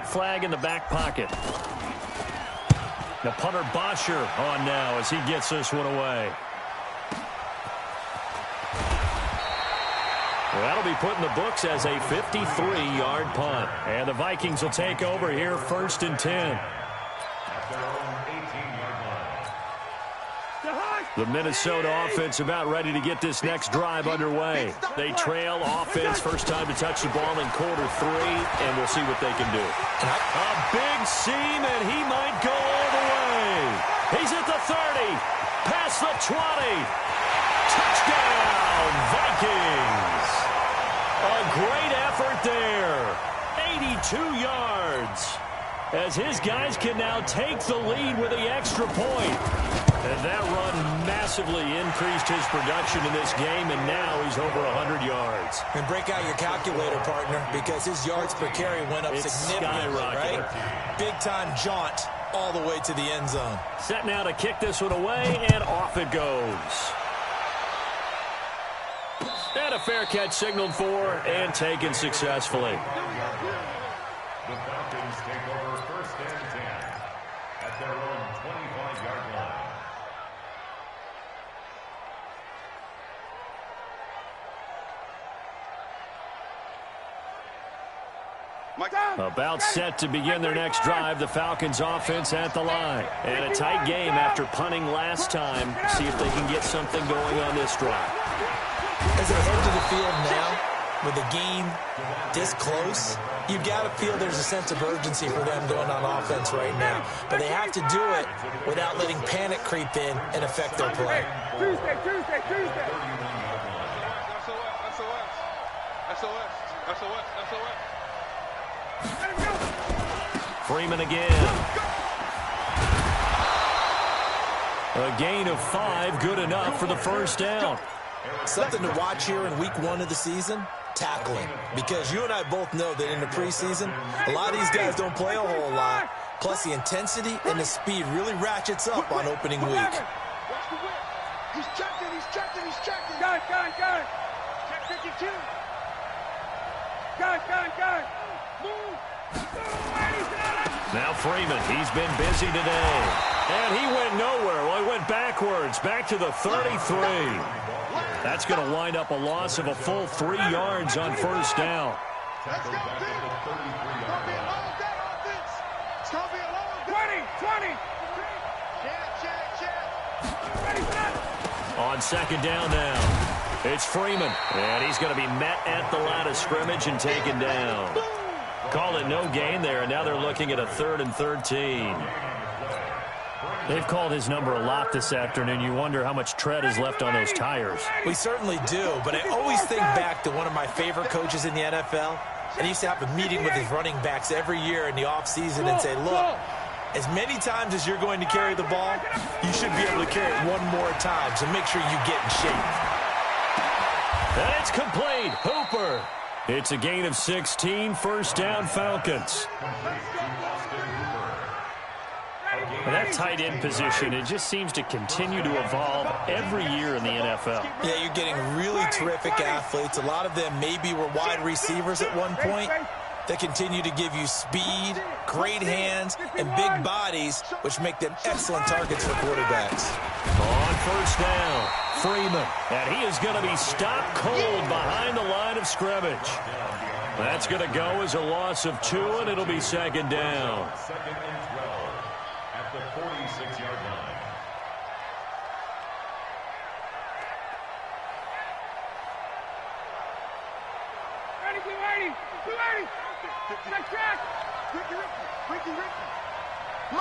that flag in the back pocket. The punter Bosher on now as he gets this one away. Well, that'll be put in the books as a 53-yard punt. And the Vikings will take over here, 1st and 10. The Minnesota offense about ready to get this next drive underway. They trail offense, first time to touch the ball in quarter 3, and we'll see what they can do. A big seam, and he might go all the way. He's at the 30, past the 20. Touchdown, Vikings. A great effort there. 82 yards. As his guys can now take the lead with the extra point. And that run massively increased his production in this game, and now he's over 100 yards. And break out your calculator, partner, because his yards per carry went up significantly, right? Big-time jaunt all the way to the end zone. Set now to kick this one away, and off it goes. And a fair catch signaled for and taken successfully. The Falcons take over 1st and 10 at their own 25-yard line. About set to begin their next drive, the Falcons offense at the line. And a tight game after punting last time. See if they can get something going on this drive. As they head to the field now, with the game this close, you've got to feel there's a sense of urgency for them going on offense right now. But they have to do it without letting panic creep in and affect their play. Tuesday. SOS. Freeman again. A gain of 5, good enough for the first down. Something to watch here in week 1 of the season, tackling. Because you and I both know that in the preseason, a lot of these guys don't play a whole lot. Plus, the intensity and the speed really ratchets up on opening week. Watch the whip. He's checking. Got it. Check 52. Got it. Move. Now Freeman, he's been busy today. And he went nowhere. Well, he went backwards, back to the 33. That's going to wind up a loss of a full 3 yards on first down. Let's go, It's going to be a long day. 20. Check. On second down now. It's Freeman. And he's going to be met at the line of scrimmage and taken down. Call it no gain there, and now they're looking at a 3rd and 13. They've called his number a lot this afternoon. You wonder how much tread is left on those tires. We certainly do, but I always think back to one of my favorite coaches in the NFL, and he used to have a meeting with his running backs every year in the offseason and say, look, as many times as you're going to carry the ball, you should be able to carry it one more time, so make sure you get in shape. And it's complete. Hooper. It's a gain of 16, first down Falcons. And that tight end position, it just seems to continue to evolve every year in the NFL. Yeah, you're getting really terrific athletes. A lot of them maybe were wide receivers at one point. They continue to give you speed, great hands, and big bodies, which make them excellent targets for quarterbacks. On first down, Freeman. And he is going to be stopped cold behind the line of scrimmage. That's going to go as a loss of 2, and it'll be second down. 2nd and 12 at the 46-yard line.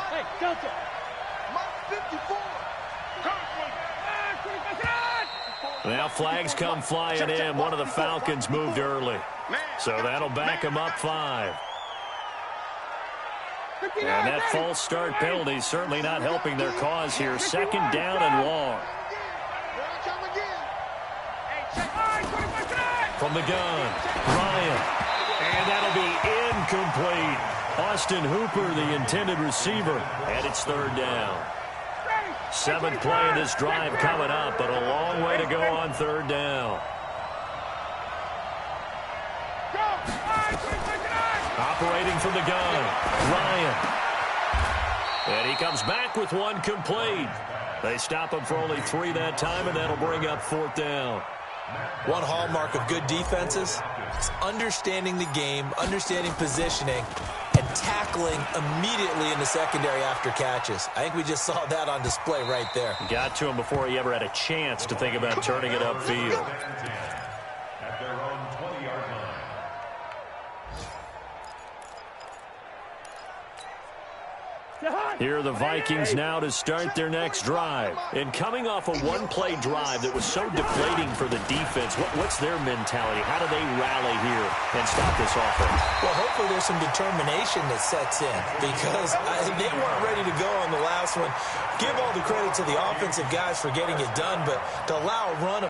Hey, Delta. Mike 54. Now flags come flying in. One of the Falcons moved early. So that'll back him up 5. And that false start penalty is certainly not helping their cause here. Second down and long. From the gun, Ryan. And that'll be incomplete. Austin Hooper, the intended receiver. And it's 3rd down. 7th play of this drive coming up, but a long way to go on 3rd down. Operating from the gun. And he comes back with one complete. They stop him for only 3 that time, and that'll bring up 4th down. One hallmark of good defenses is understanding the game, understanding positioning, and tackling immediately in the secondary after catches. I think we just saw that on display right there. Got to him before he ever had a chance to think about turning it upfield. At their own 20-yard line. Here are the Vikings now to start their next drive. And coming off a one-play drive that was so deflating for the defense, what's their mentality? How do they rally here and stop this offense? Well, hopefully there's some determination that sets in because they weren't ready to go on the last one. Give all the credit to the offensive guys for getting it done, but to allow a run of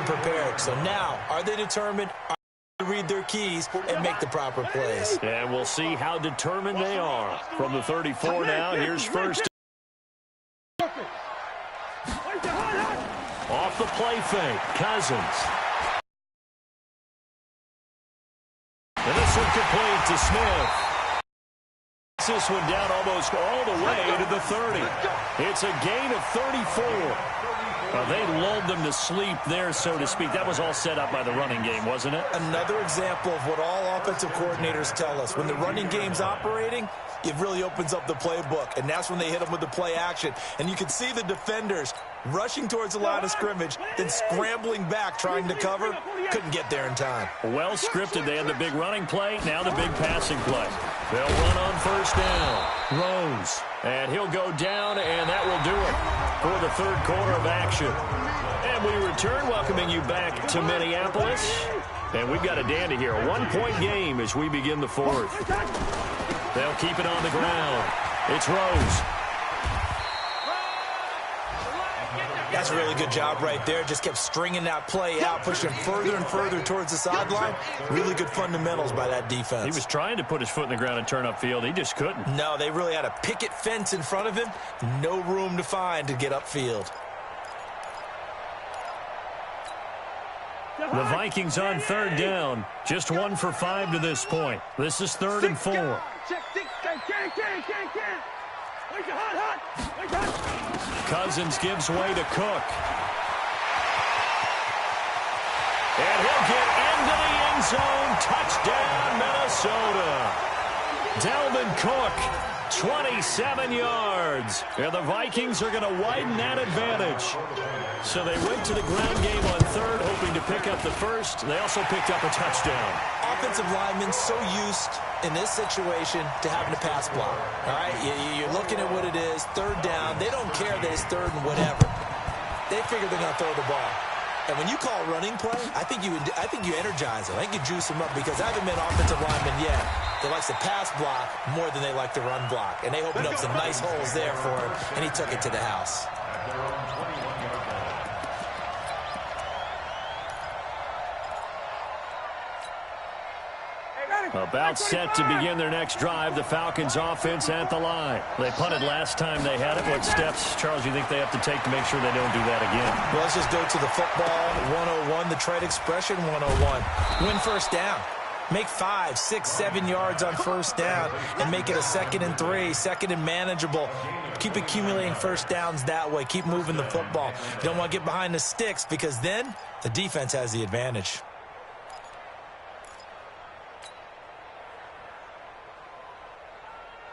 prepared. So now, are they determined? To read their keys and make the proper plays. And we'll see how determined they are. From the 34 now, here's first. Off the play fake, Cousins. And this one complete to Smith. This one down almost all the way to the 30. It's a gain of 34. They lulled them to sleep there, so to speak. That was all set up by the running game, wasn't it? Another example of what all offensive coordinators tell us. When the running game's operating, it really opens up the playbook, and that's when they hit them with the play action. And you can see the defenders rushing towards the line of scrimmage, then scrambling back trying to cover. Couldn't get there in time. Well scripted. They had the big running play, now the big passing play. They'll run on first down. Rose. And he'll go down, and that will do it for the third quarter of action. And we return, welcoming you back to Minneapolis. And we've got a dandy here. A one-point game as we begin the fourth. They'll keep it on the ground. It's Rose. That's a really good job right there. Just kept stringing that play out, pushing further and further towards the sideline. Really good fundamentals by that defense. He was trying to put his foot in the ground and turn upfield. He just couldn't. No, they really had a picket fence in front of him. No room to find to get upfield. The Vikings on third down. Just 1 for 5 to this point. This is 3rd and 4. Cousins gives way to Cook. And he'll get into the end zone. Touchdown, Minnesota. Dalvin Cook, 27 yards. And the Vikings are going to widen that advantage. So they went to the ground game on third, hoping to pick up the first. They also picked up a touchdown. Offensive linemen so used in this situation to having to pass block. All right, you're looking at what it is, third down. They don't care that it's third and whatever. They figure they're going to throw the ball. And when you call running play, I think you energize them. I think you juice them up because I haven't been offensive lineman yet that likes to pass block more than they like to run block. And they opened up some nice holes there for him, and he took it to the house. About set to begin their next drive. The Falcons offense at the line. They punted last time they had it. What steps, Charles, do you think they have to take to make sure they don't do that again? Well, let's just go to the football 101, the trade expression 101. Win first down. Make 5, 6, 7 yards on first down and make it a 2nd and 3, 2nd and manageable. Keep accumulating first downs that way. Keep moving the football. You don't want to get behind the sticks because then the defense has the advantage.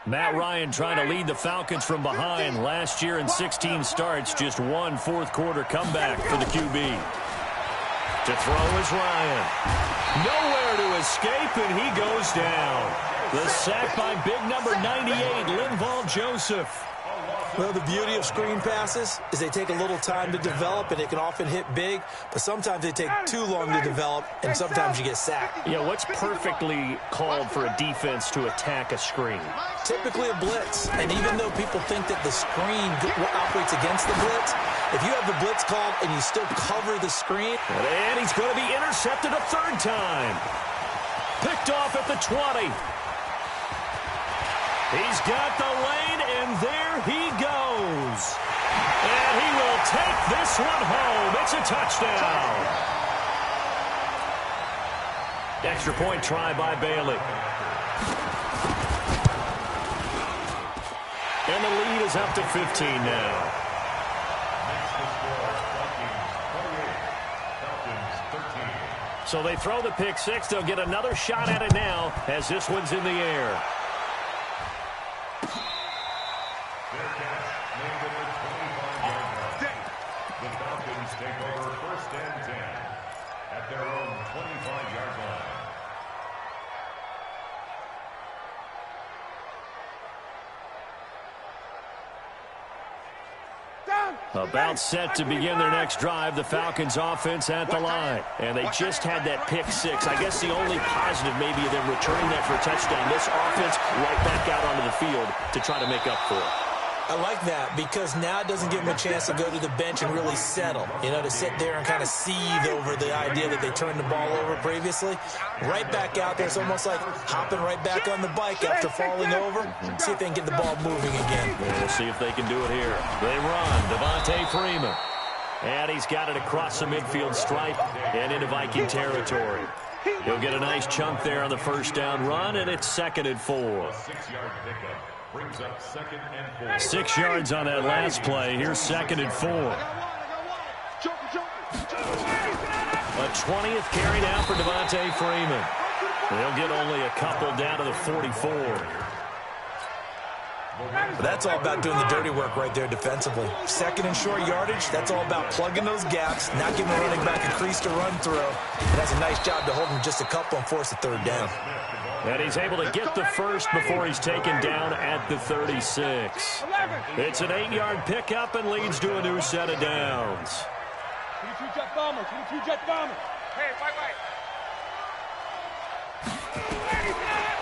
Matt Ryan trying to lead the Falcons from behind. Last year in 16 starts, just 1 fourth-quarter comeback for the QB. To throw is Ryan. Nowhere to escape, and he goes down. The sack by big number 98, Linval Joseph. Well, the beauty of screen passes is they take a little time to develop, and they can often hit big, but sometimes they take too long to develop, and sometimes you get sacked. Yeah, what's perfectly called for a defense to attack a screen? Typically a blitz, and even though people think that the screen operates against the blitz, if you have the blitz called and you still cover the screen. And he's going to be intercepted a third time. Picked off at the 20. He's got the lane, and there he goes. And he will take this one home. It's a touchdown. Extra point try by Bailey. is up to 15 now. So they throw the pick six. They'll get another shot at it now as this one's in the air. The Falcons take over 1st and 10 at their own 25-yard line. About set to begin their next drive, the Falcons offense at the line. And they just had that pick six. I guess the only positive maybe of them returning that for a touchdown. This offense right back out onto the field to try to make up for it. I like that because now it doesn't give them a chance to go to the bench and really settle. You know, to sit there and kind of seethe over the idea that they turned the ball over previously. Right back out there. It's almost like hopping right back on the bike after falling over. See if they can get the ball moving again. We'll see if they can do it here. They run. Devontae Freeman. And he's got it across the midfield stripe and into Viking territory. He'll get a nice chunk there on the first down run, and it's 2nd and 4. 6-yard pickup brings up 2nd and 4. 6 yards on that last play. Here's 2nd and 4. A 20th carry now for Devontae Freeman. They'll get only a couple down to the 44. That's all about doing the dirty work right there defensively. 2nd and short yardage, that's all about plugging those gaps, not giving the running back a crease to run through. And that's a nice job to hold him just a couple and force a 3rd down. And he's able to get the first before he's taken down at the 36. It's an 8-yard pickup and leads to a new set of downs.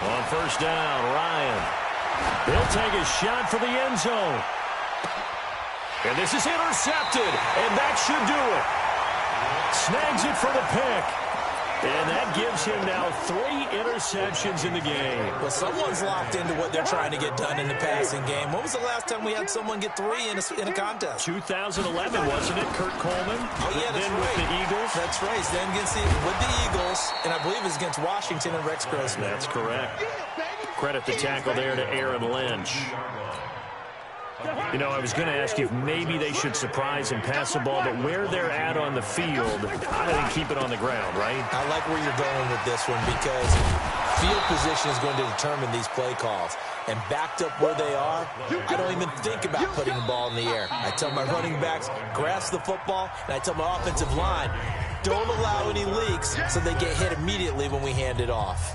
On first down, Ryan. He'll take a shot for the end zone. And this is intercepted, and that should do it. Snags it for the pick. And that gives him now 3 interceptions in the game. Well, someone's locked into what they're trying to get done in the passing game. When was the last time we had someone get 3 in a contest? 2011, wasn't it, Kurt Coleman? Oh, yeah, that's then right. with the Eagles? That's right. Then with the Eagles, and I believe it was against Washington and Rex Grossman. That's correct. Credit the tackle there to Aaron Lynch. You know, I was going to ask you if maybe they should surprise and pass the ball, but where they're at on the field, I think keep it on the ground, right? I like where you're going with this one because field position is going to determine these play calls. And backed up where they are, I don't even think about putting the ball in the air. I tell my running backs, grasp the football, and I tell my offensive line, don't allow any leaks so they get hit immediately when we hand it off.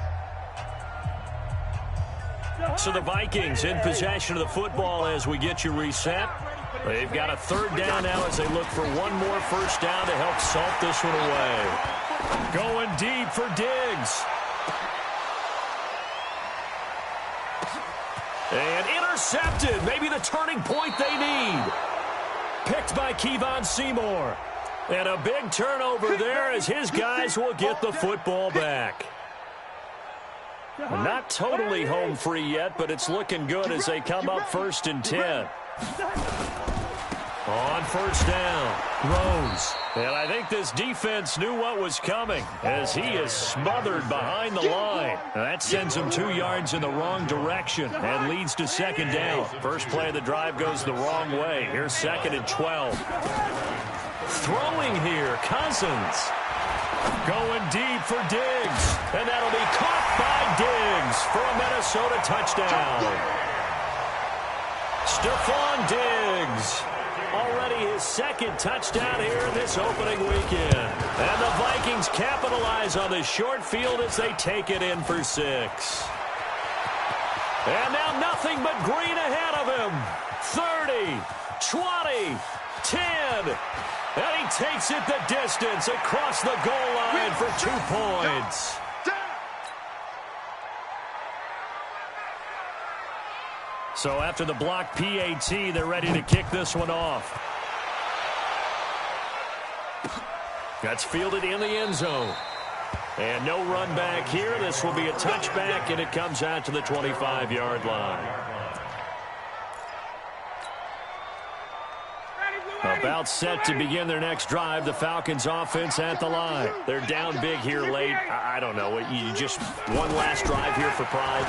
So the Vikings in possession of the football as we get you reset. They've got a 3rd down now as they look for one more first down to help salt this one away. Going deep for Diggs. And intercepted. Maybe the turning point they need. Picked by Kevon Seymour. And a big turnover there as his guys will get the football back. Not totally home free yet, but it's looking good as they come up 1st and 10. On first down, Rose. And I think this defense knew what was coming as he is smothered behind the line. That sends him 2 yards in the wrong direction and leads to 2nd down. First play of the drive goes the wrong way. Here's 2nd and 12. Throwing here, Cousins. Going deep for Diggs. And that'll be caught by Diggs for a Minnesota touchdown. Stephon Diggs. Already his 2nd touchdown here in this opening weekend. And the Vikings capitalize on the short field as they take it in for 6. And now nothing but green ahead of him. 30, 20, 10. And he takes it the distance across the goal line for 2 points. So after the block PAT, they're ready to kick this one off. That's fielded in the end zone. And no run back here. This will be a touchback, and it comes out to the 25-yard line. About set to begin their next drive, the Falcons offense at the line. They're down big here late. I don't know. You just one last drive here for pride.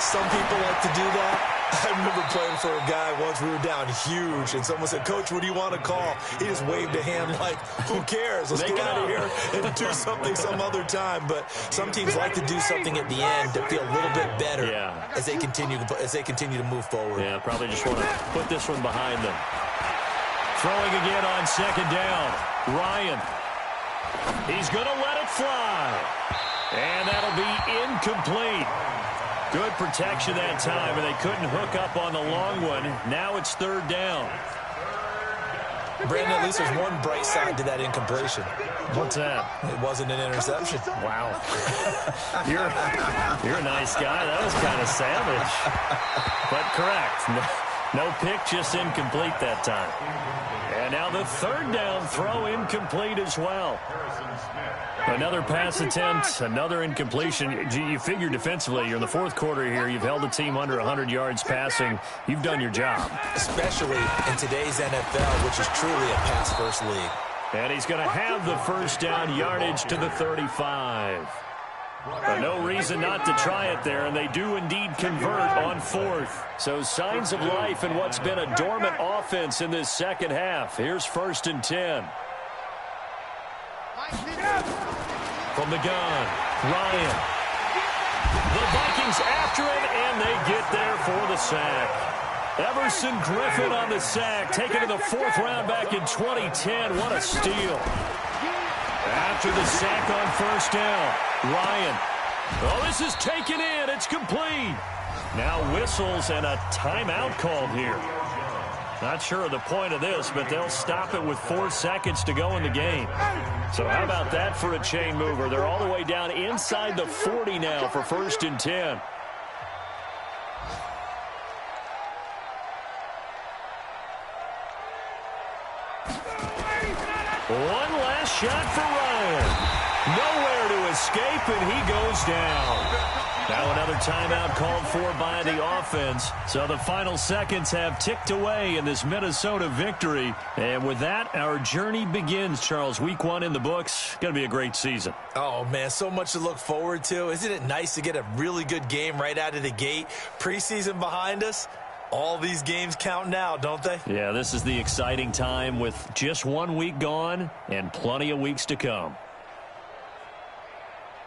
Some people like to do that. I remember playing for a guy once. We were down huge, and someone said, "Coach, what do you want to call?" He just waved a hand like, who cares? Let's get out of here and do something some other time. But some teams like to do something at the end to feel a little bit better as they continue to move forward. Yeah, probably just want to put this one behind them. Throwing again on second down. Ryan. He's going to let it fly. And that'll be incomplete. Good protection that time, and they couldn't hook up on the long one. Now it's third down. Brandon, at least there's one bright side to that incompletion. What's that? It wasn't an interception. Wow. You're a nice guy. That was kind of savage. But correct. No pick, just incomplete that time. And now the third down throw incomplete as well. Another pass attempt, another incompletion. You figure defensively, you're in the fourth quarter here. You've held the team under 100 yards passing. You've done your job. Especially in today's NFL, which is truly a pass-first league. And he's going to have the first down yardage to the 35. But no reason not to try it there, and they do indeed convert on fourth. So signs of life in what's been a dormant offense in this second half. Here's 1st and 10. From the gun, Ryan. The Vikings after him, and they get there for the sack. Everson Griffin on the sack, taken to the 4th round back in 2010. What a steal. After the sack on 1st down, Ryan. Oh, this is taken in. It's complete. Now whistles and a timeout called here. Not sure of the point of this, but they'll stop it with 4 seconds to go in the game. So how about that for a chain mover? They're all the way down inside the 40 now for 1st and 10. One last shot for Ryan. Nowhere to escape, and he goes down. Now another timeout called for by the offense. So the final seconds have ticked away in this Minnesota victory. And with that, our journey begins, Charles. Week 1 in the books. Going to be a great season. Oh, man, so much to look forward to. Isn't it nice to get a really good game right out of the gate? Preseason behind us. All these games count now, don't they? Yeah, this is the exciting time with just 1 week gone and plenty of weeks to come.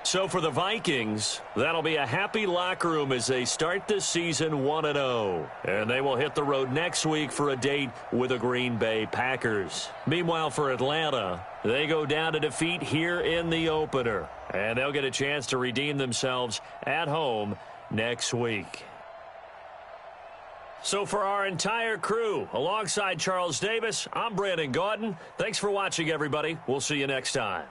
So for the Vikings, that'll be a happy locker room as they start this season 1-0. And they will hit the road next week for a date with the Green Bay Packers. Meanwhile, for Atlanta, they go down to defeat here in the opener. And they'll get a chance to redeem themselves at home next week. So for our entire crew, alongside Charles Davis, I'm Brandon Gaudin. Thanks for watching, everybody. We'll see you next time.